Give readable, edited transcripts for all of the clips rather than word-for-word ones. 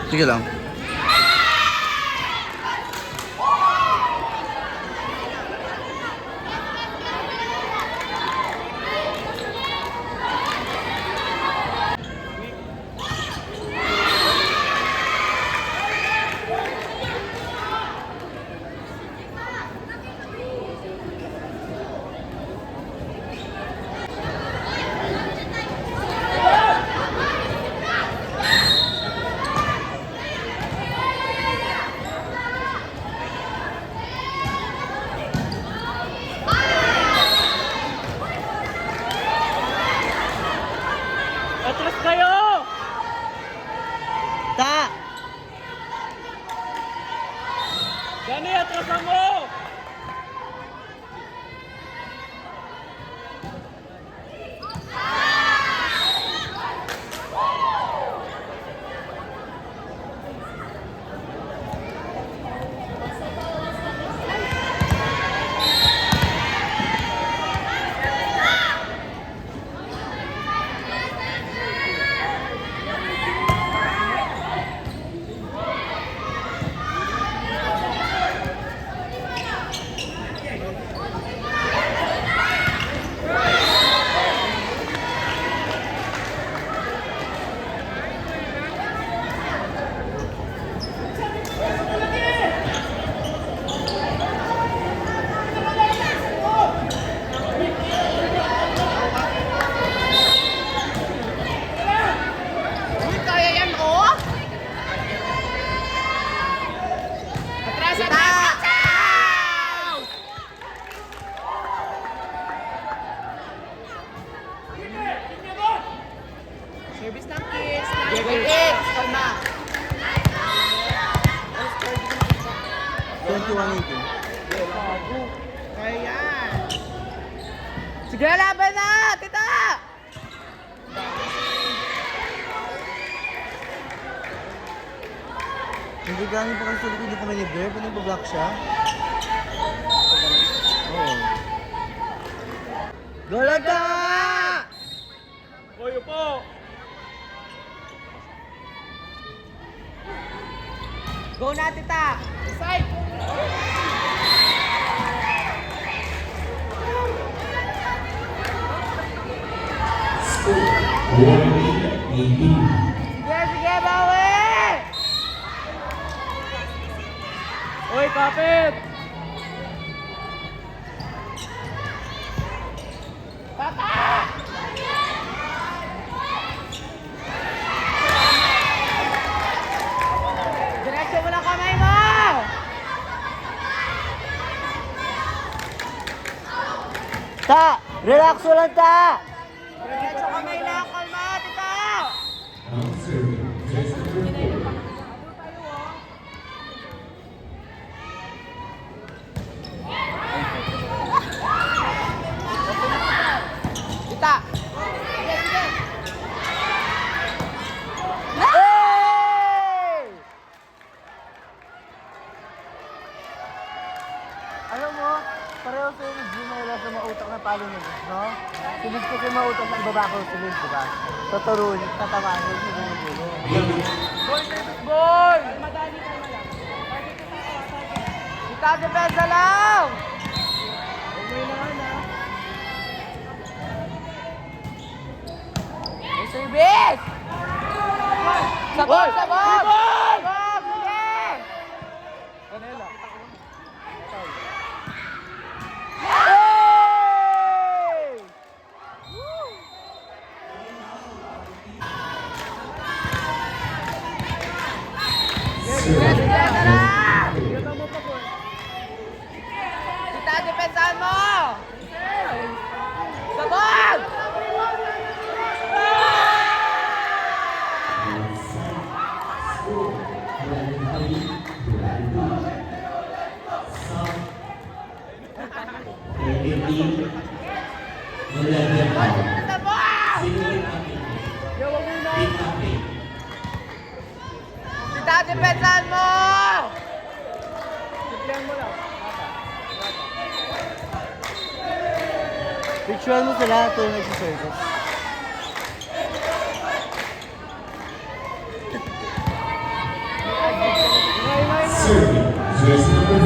Sige lang. Atras kayo! Ta! Gani, atrasan mo! Service ng kids. Kids, kalma. 21-18. Kaya. Sige, laban na! Tita! Hindi gano'n pa kasi sa likod yung kamay ni Bear. Pwede ba-block siya? Oo. Golaga! Oyo po! Go na, tita! Side! Sige, sige, bawi! Oy, kapit! Diretso mo lang kamay mo! Ta! Relax mo lang, ta! Diretso kamay lang, kalma, tita! Tita! Sige, sige! Hey! Alam mo, pareho sa'yo ni Gina sa mautak na palo niya, no? Sunod ko kayo mautak ng baba ko sunod, di ba? Tuturuin, tatamaan mo, sunod mo dulo. Goal, service goal! Madali ka naman lang. Tita, depensa lang! Okay naman ha. May service! Sabog, sabog! Ibon! Sabog, sige! Kanela. Hey! Sige, sige, tara! Tignan mo pa po. Tita, depensahan mo! Sabog! Sabog! Tita, depensahan mo! Simplihan mo lang. Picture mo sila tuwing nagsiservice. May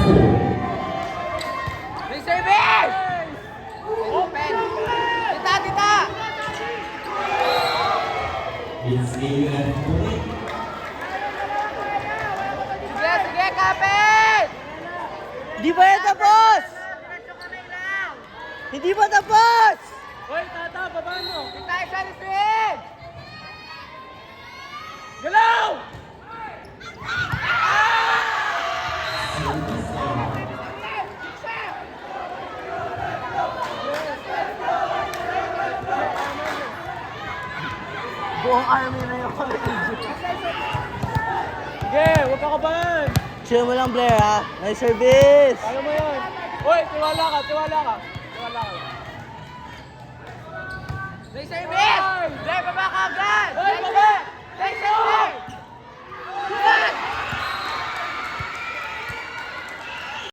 service! Open! Tita, tita! Sige, sige, kapit! Hindi ba yan tapos? Hindi ba tapos? Hoy, tata, baba mo. Tita, isa ni Fred! Galaw! Buong army na yun. Sige, huwag ka kabahan. Chill mo lang, Blair, ha? May service! Kaya mo yan. Hoy, tiwala ka, tiwala ka. Tiwala ka. May service! Dre, baba